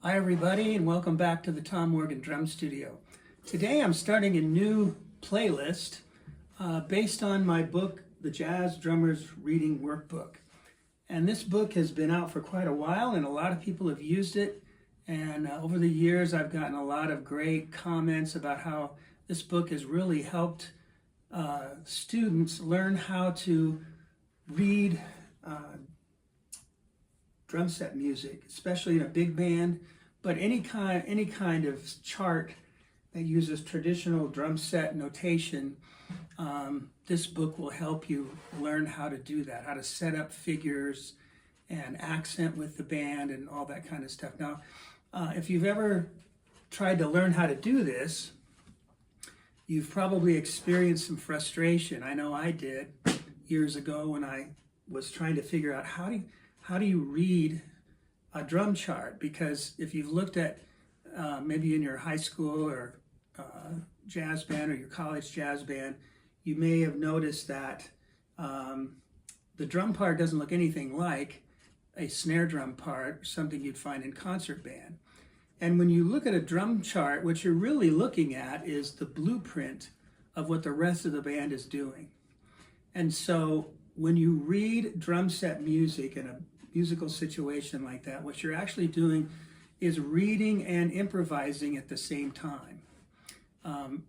Hi everybody, and welcome back to the Tom Morgan Drum Studio. Today I'm starting a new playlist based on my book, The Jazz Drummer's Reading Workbook. And this book has been out for quite a while and a lot of people have used it. And over the years I've gotten a lot of great comments about how this book has really helped students learn how to read drum set music, especially in a big band, but any kind of chart that uses traditional drum set notation. This book will help you learn how to do that, how to set up figures and accent with the band and all that kind of stuff. Now, if you've ever tried to learn how to do this, you've probably experienced some frustration. I know I did years ago when I was trying to figure out how do you read a drum chart? Because if you've looked at maybe in your high school or jazz band or your college jazz band, you may have noticed that the drum part doesn't look anything like a snare drum part, something you'd find in concert band. And when you look at a drum chart, what you're really looking at is the blueprint of what the rest of the band is doing. And so when you read drum set music in a musical situation like that, what you're actually doing is reading and improvising at the same time.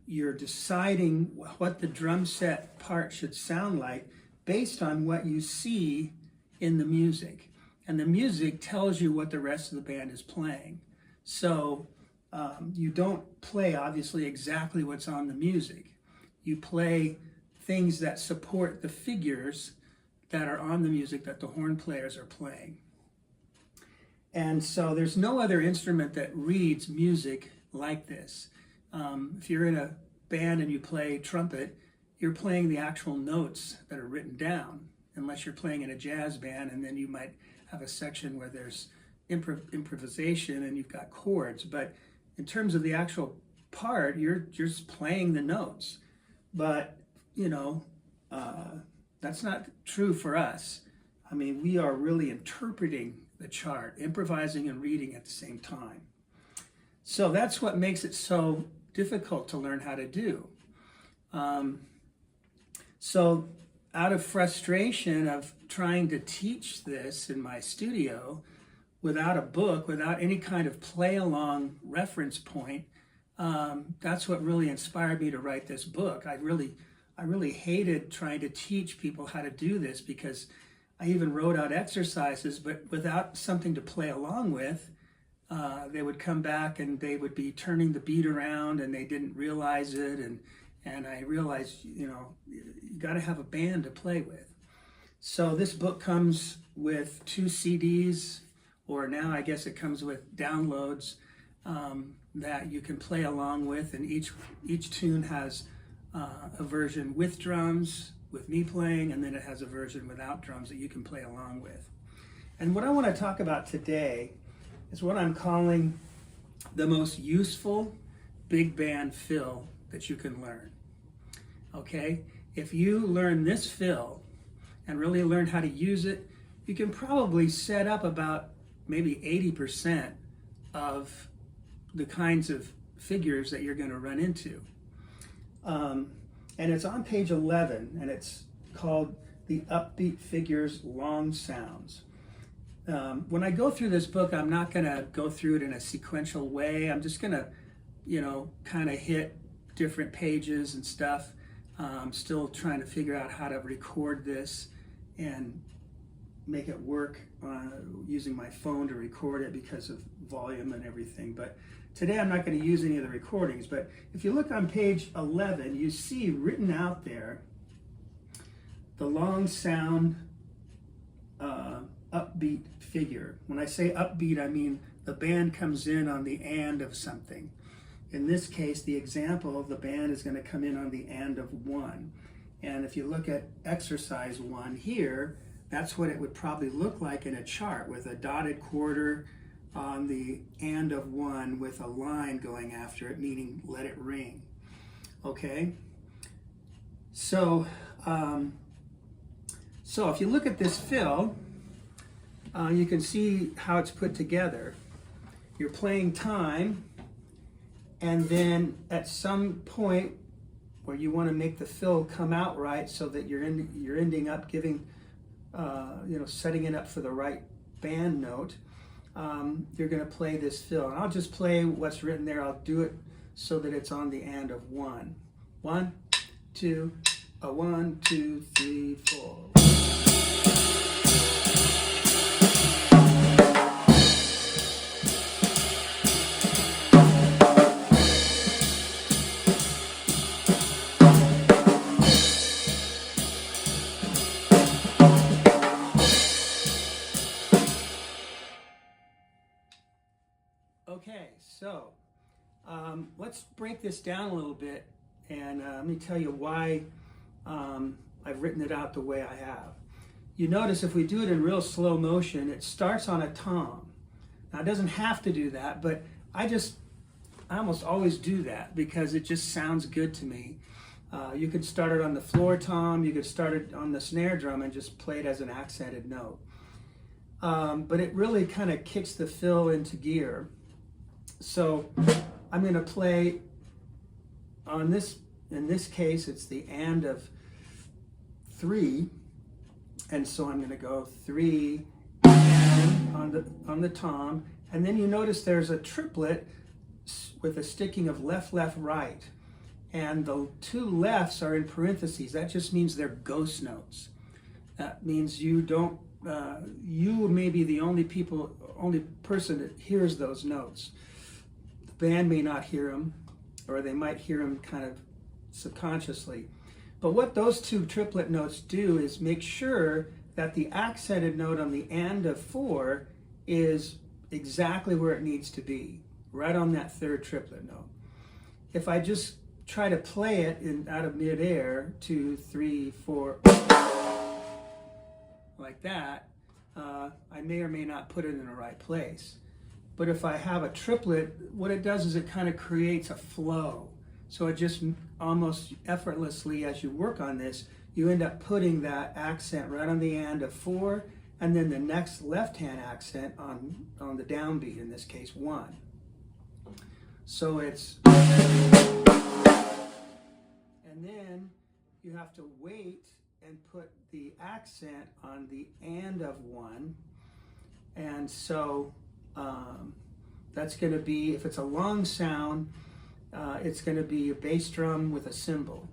You're deciding what the drum set part should sound like based on what you see in the music. And the music tells you what the rest of the band is playing. So you don't play, obviously, exactly what's on the music. You play things that support the figures that are on the music that the horn players are playing. And so there's no other instrument that reads music like this. If you're in a band and you play trumpet, you're playing the actual notes that are written down, unless you're playing in a jazz band, and then you might have a section where there's improvisation and you've got chords. But in terms of the actual part, you're just playing the notes. But, that's not true for us. I mean, we are really interpreting the chart, improvising and reading at the same time. So that's what makes it so difficult to learn how to do. So out of frustration of trying to teach this in my studio without a book, without any kind of play-along reference point, that's what really inspired me to write this book. I really hated trying to teach people how to do this because I even wrote out exercises, but without something to play along with. They would come back and they would be turning the beat around and they didn't realize it. And I realized, you got to have a band to play with. So this book comes with 2 CDs, or now I guess it comes with downloads that you can play along with. And each tune has a version with drums, with me playing, and then it has a version without drums that you can play along with. And what I want to talk about today is what I'm calling the most useful big band fill that you can learn. Okay? If you learn this fill and really learn how to use it, you can probably set up about maybe 80% of the kinds of figures that you're going to run into. And it's on page 11, and it's called The Upbeat Figures Long Sounds. When I go through this book, I'm not going to go through it in a sequential way. I'm just going to, kind of hit different pages and stuff. I'm still trying to figure out how to record this and make it work using my phone to record it because of volume and everything. But today I'm not going to use any of the recordings. But if you look on page 11, you see written out there the long sound upbeat figure. When I say upbeat, I mean the band comes in on the and of something. In this case, the example of the band is going to come in on the and of 1. And if you look at exercise 1 here, that's what it would probably look like in a chart, with a dotted quarter on the and of 1 with a line going after it, meaning let it ring. Okay? So if you look at this fill, you can see how it's put together. you're playing time, and then at some point where you want to make the fill come out right so that you're ending up giving, setting it up for the right band note, you're going to play this fill. And I'll just play what's written there. I'll do it so that it's on the and of 1. 1, 2, 1, 2, 3, 4. Okay, so let's break this down a little bit, and let me tell you why I've written it out the way I have. You notice if we do it in real slow motion, it starts on a tom. Now it doesn't have to do that, but I almost always do that because it just sounds good to me. You could start it on the floor tom, you could start it on the snare drum and just play it as an accented note. But it really kind of kicks the fill into gear. So I'm going to play on this, in this case it's the and of 3, and so I'm going to go 3 and on the tom, and then you notice there's a triplet with a sticking of left, left, right, and the 2 lefts are in parentheses. That just means they're ghost notes. That means you may be the only person that hears those notes. The band may not hear them, or they might hear them kind of subconsciously. But what those 2 triplet notes do is make sure that the accented note on the and of 4 is exactly where it needs to be, right on that 3rd triplet note. If I just try to play it out of midair, 2, 3, 4, like that, I may or may not put it in the right place. But if I have a triplet, what it does is it kind of creates a flow. So it just almost effortlessly, as you work on this, you end up putting that accent right on the and of 4, and then the next left-hand accent on the downbeat, in this case 1. So it's, and then you have to wait and put the accent on the and of 1, and so that's going to be, if it's a long sound, it's going to be a bass drum with a cymbal.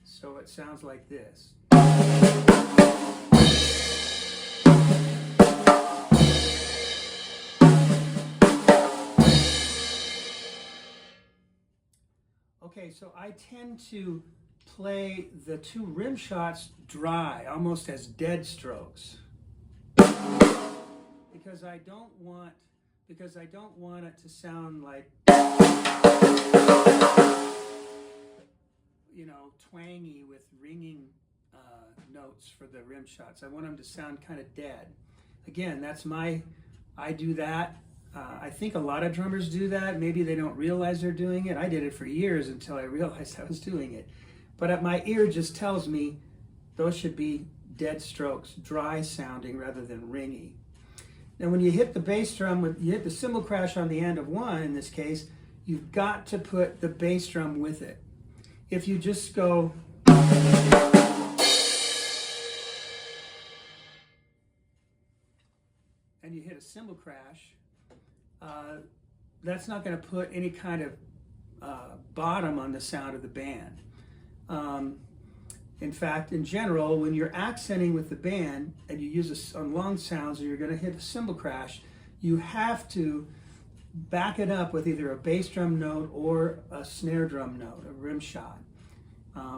So it sounds like this. Okay, so I tend to play the 2 rim shots dry, almost as dead strokes. Because I don't want it to sound like, twangy with ringing notes for the rim shots. I want them to sound kind of dead. Again, I do that. I think a lot of drummers do that. Maybe they don't realize they're doing it. I did it for years until I realized I was doing it. But my ear just tells me those should be dead strokes, dry sounding rather than ringy. Now when you hit the bass drum, you hit the cymbal crash on the end of 1 in this case, you've got to put the bass drum with it. If you just go and you hit a cymbal crash, that's not going to put any kind of bottom on the sound of the band. In fact, in general, when you're accenting with the band and you use on long sounds and you're going to hit a cymbal crash, you have to back it up with either a bass drum note or a snare drum note, a rim shot,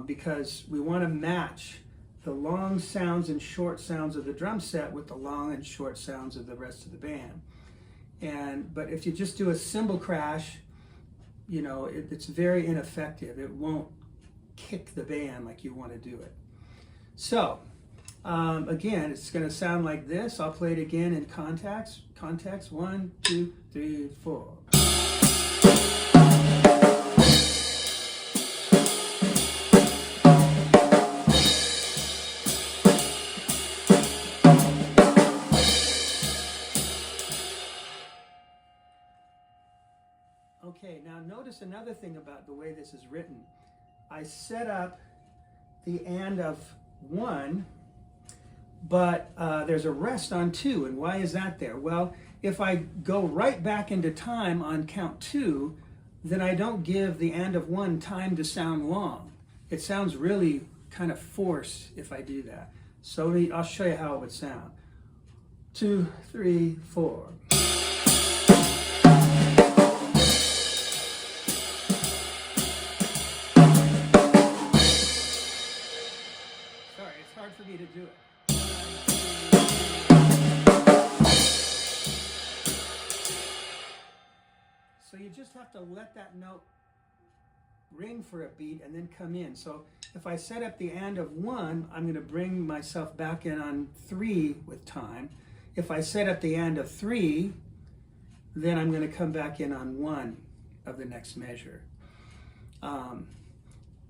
because we want to match the long sounds and short sounds of the drum set with the long and short sounds of the rest of the band. But if you just do a cymbal crash, it's very ineffective. It won't kick the band like you want to do it. So again, it's going to sound like this. I'll play it again in context. 1, 2, 3, 4. Okay, now notice another thing about the way this is written. I set up the and of 1, but there's a rest on 2, and why is that there? Well, if I go right back into time on count 2, then I don't give the and of 1 time to sound long. It sounds really kind of forced if I do that. So I'll show you how it would sound. 2, 3, 4. Sorry, it's hard for me to do it. So you just have to let that note ring for a beat and then come in. So if I set up the and of 1, I'm going to bring myself back in on 3 with time. If I set up the and of 3, then I'm going to come back in on 1 of the next measure.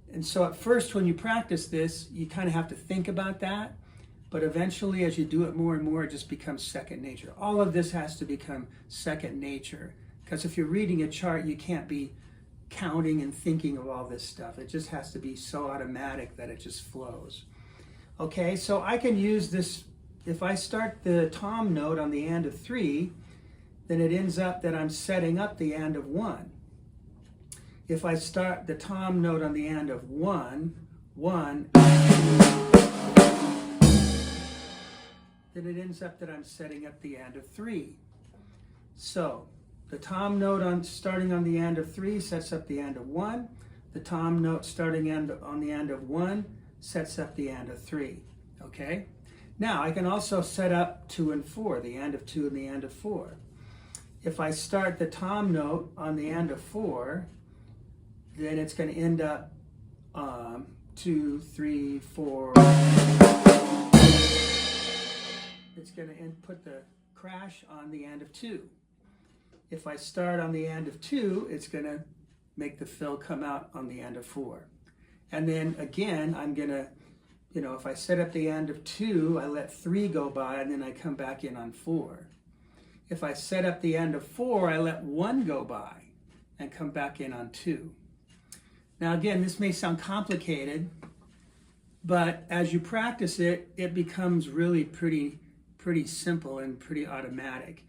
And so at first when you practice this, you kind of have to think about that. But eventually as you do it more and more, it just becomes second nature. All of this has to become second nature. Because if you're reading a chart, you can't be counting and thinking of all this stuff. It just has to be so automatic that it just flows. Okay, so I can use this. If I start the tom note on the and of 3, then it ends up that I'm setting up the and of 1. If I start the tom note on the and of 1, 1, then it ends up that I'm setting up the and of 3. So the tom note starting on the and of 3 sets up the and of 1. The tom note starting on the and of 1 sets up the and of 3. Okay? Now I can also set up 2 and 4, the and of 2 and the and of 4. If I start the tom note on the and of 4, then it's going to end up 2, 3, 4. It's going to put the crash on the and of 2. If I start on the and of 2, it's going to make the fill come out on the and of 4. And then again, I'm going to, if I set up the and of 2, I let 3 go by, and then I come back in on 4. If I set up the and of 4, I let 1 go by and come back in on 2. Now again, this may sound complicated, but as you practice it, it becomes really pretty simple and pretty automatic.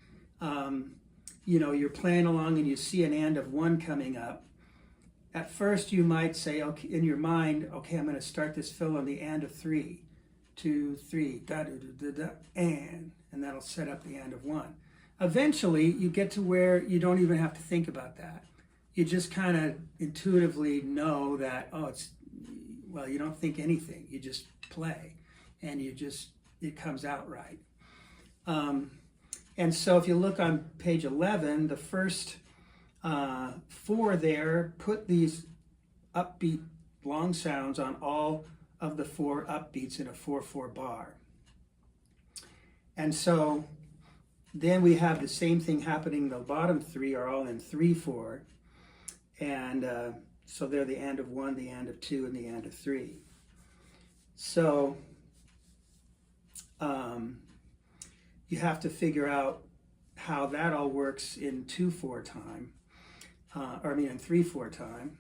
You're playing along and you see an and of 1 coming up. At first you might say, okay, in your mind, okay, I'm going to start this fill on the and of 3. 2, 3, da da da da, and that'll set up the and of 1. Eventually you get to where you don't even have to think about that. You just kind of intuitively know that, you don't think anything. You just play and it comes out right. And so if you look on page 11, the first 4 there, put these upbeat long sounds on all of the 4 upbeats in a 4/4 bar. And so then we have the same thing happening. The bottom 3 are all in 3/4. And so they're the and of 1, the and of 2, and the and of 3. So you have to figure out how that all works in 2/4 time, in 3/4 time,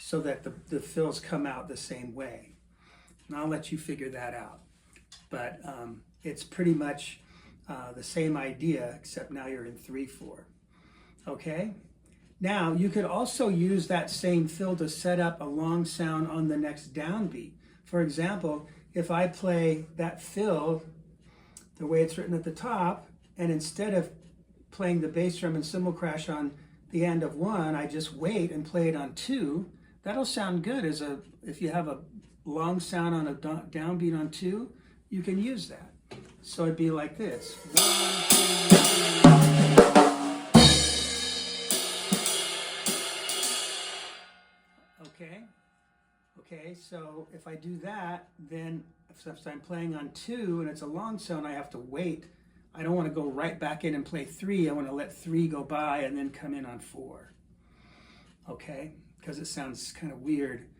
so that the fills come out the same way. And I'll let you figure that out. But it's pretty much the same idea, except now you're in 3/4. Okay? Now, you could also use that same fill to set up a long sound on the next downbeat. For example, if I play that fill the way it's written at the top, and instead of playing the bass drum and cymbal crash on the and of 1, I just wait and play it on 2, that'll sound good if you have a long sound on a downbeat on 2, you can use that. So it'd be like this. 1, 2, 3. Okay, so if I do that, then if I'm playing on 2 and it's a long sound, I have to wait. I don't want to go right back in and play 3. I want to let 3 go by and then come in on 4. Okay, because it sounds kind of weird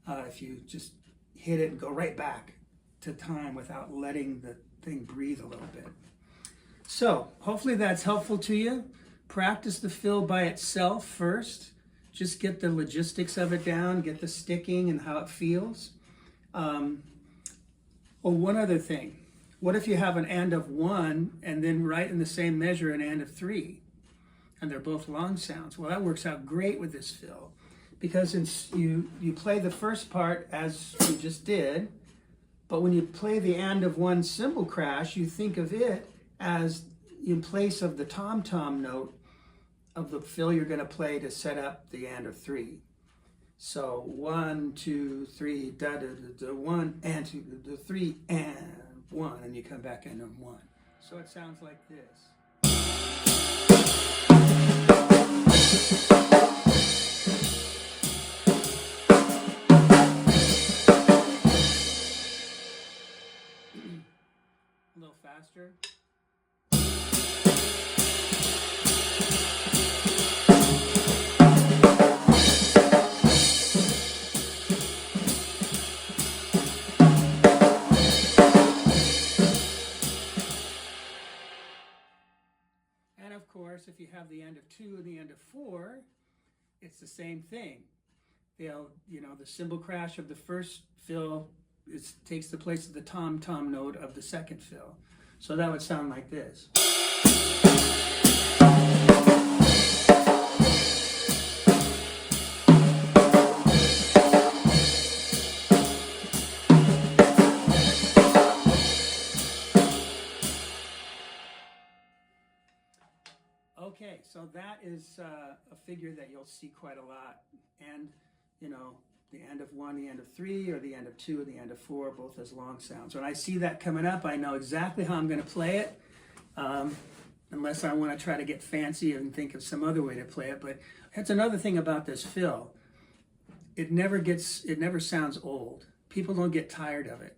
if you just hit it and go right back to time without letting the thing breathe a little bit. So hopefully that's helpful to you. Practice the fill by itself first. Just get the logistics of it down, get the sticking and how it feels. One other thing. What if you have an and of 1 and then right in the same measure an and of 3? And they're both long sounds. Well, that works out great with this fill, because you play the first part as you just did, but when you play the and of 1 cymbal crash, you think of it as in place of the tom-tom note of the fill you're going to play to set up the and of 3. So 1, 2, 3, da da da da, 1 and 2, da, 3 and 1, and you come back in on 1. So it sounds like this. A little faster. And of course, if you have the end of 2 and the end of 4, it's the same thing. The cymbal crash of the first fill takes the place of the tom-tom note of the second fill. So that would sound like this. Okay, so that is a figure that you'll see quite a lot. And, the end of 1, the end of 3, or the end of 2, and the end of 4, both as long sounds. When I see that coming up, I know exactly how I'm going to play it, unless I want to try to get fancy and think of some other way to play it. But that's another thing about this fill. It never sounds old. People don't get tired of it.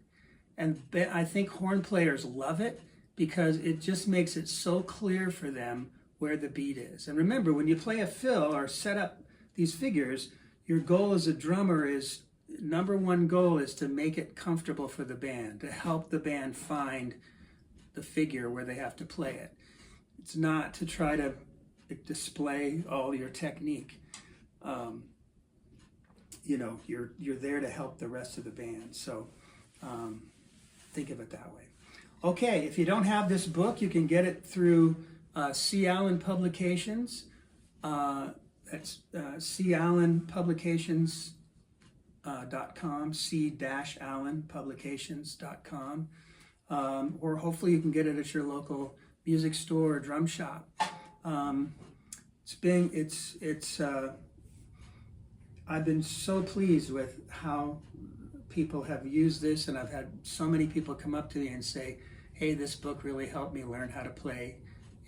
And I think horn players love it because it just makes it so clear for them where the beat is. And remember, when you play a fill or set up these figures, your goal as a drummer is, number one goal is to make it comfortable for the band, to help the band find the figure where they have to play it. It's not to try to display all your technique. You're there to help the rest of the band. So think of it that way. Okay, if you don't have this book, you can get it through C. Allen Publications. That's callenpublications.com, c-allenpublications.com. Or hopefully you can get it at your local music store or drum shop. I've been so pleased with how people have used this, and I've had so many people come up to me and say, hey, this book really helped me learn how to play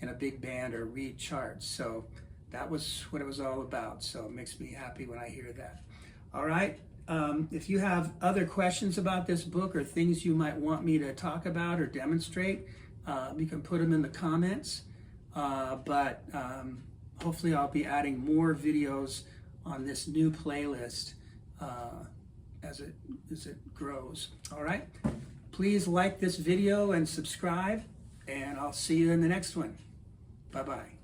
in a big band or read charts. So that was what it was all about. So it makes me happy when I hear that. All right. If you have other questions about this book or things you might want me to talk about or demonstrate, you can put them in the comments. But hopefully I'll be adding more videos on this new playlist as it grows. All right. Please like this video and subscribe, and I'll see you in the next one. Bye-bye.